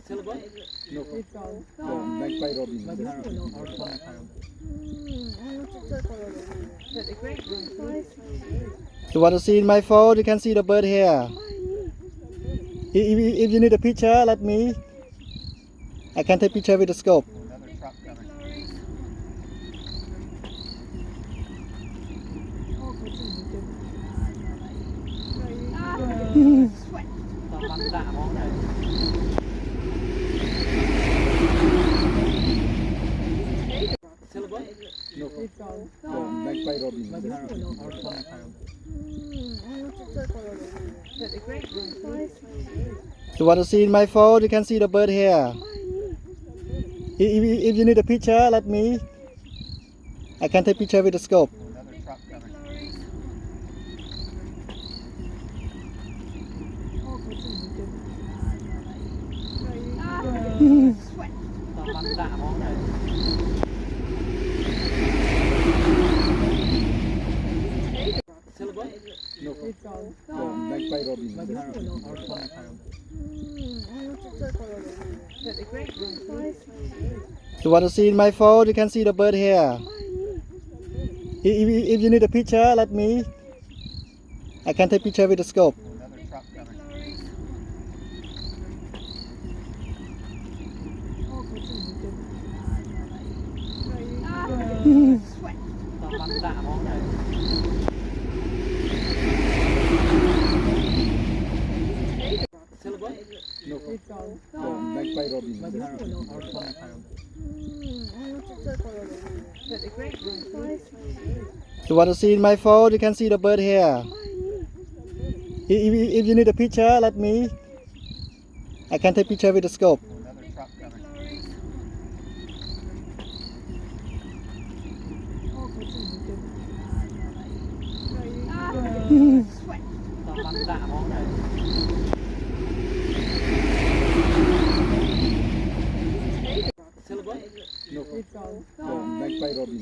Tailorbird? No. It's gone. Magpie robin. That's a great one. You want to see my phone? You can see the bird here. If you need a picture, let me. I can take picture with the scope. Another truck coming. Tailorbird? No. It's gone. Magpie robin. That's a great one. You want to see my phone? You can see the bird here. If you need a picture, let me. I can take picture with the scope. Another truck coming. Tailorbird? No. It's gone. Magpie robin. That's a great one. You want to see my phone? You can see the bird here. If you need a picture, let me. I can take picture with the scope. Another truck coming. Tailorbird? No. It's gone. Magpie robin. That's a great one. You want to see my phone? You can see the bird here. If you need a picture, let me. I can take picture with the scope. Another truck coming. Tailorbird? No. It's gone. Magpie robin.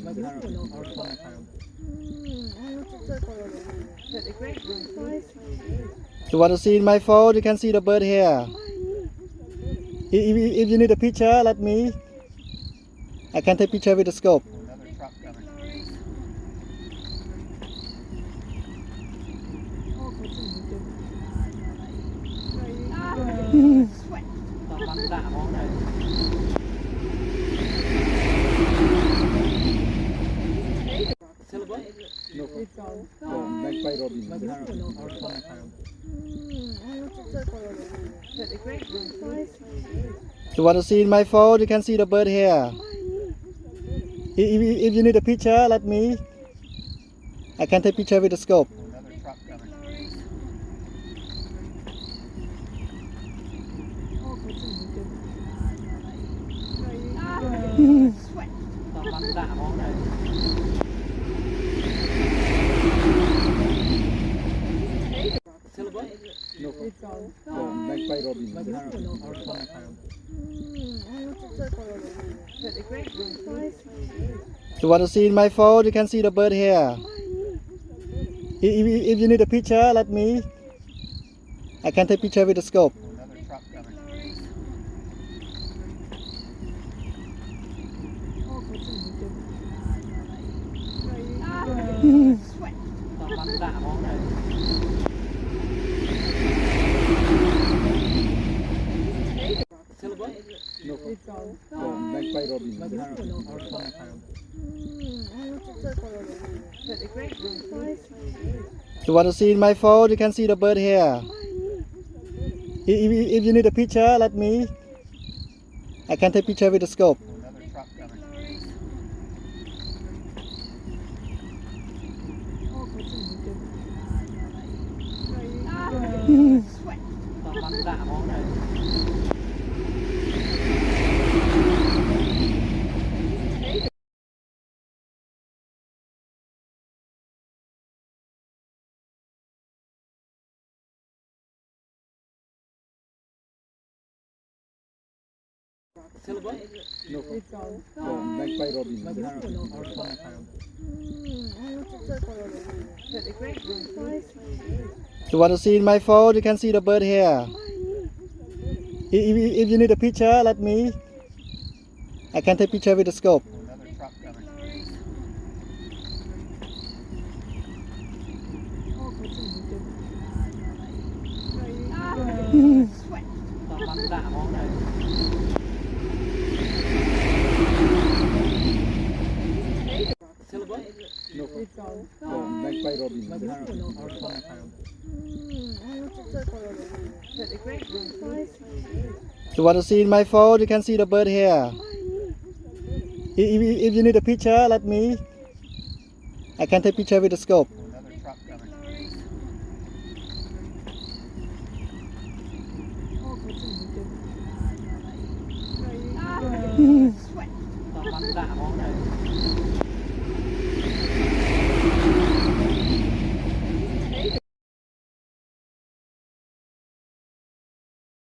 That's a great one. You want to see my phone? You can see the bird here. If you need a picture, let me. I can take picture with the scope. Another truck coming. Tailorbird? No. It's gone. Magpie robin. That's a great one. You want to see my phone? You can see the bird here. If you need a picture, let me. I can take picture with the scope. Another truck coming. Tailorbird? No. It's gone. Magpie robin. That's a great one. You want to see my phone? You can see the bird here. If you need a picture, let me. I can take picture with the scope. Another truck coming. Tailorbird? No. It's gone. Magpie robin. That's a great one. You want to see my phone? You can see the bird here. If you need a picture, let me. I can take picture with the scope. Another truck coming. Tailorbird? No. It's gone. Magpie robin. That's a great one. You want to see my phone? You can see the bird here. If you need a picture, let me. I can take picture with the scope. Another truck coming. No. Magpie robin. You want to see in my phone? You can see the bird here. If you need a picture, let me. I can take picture with the scope.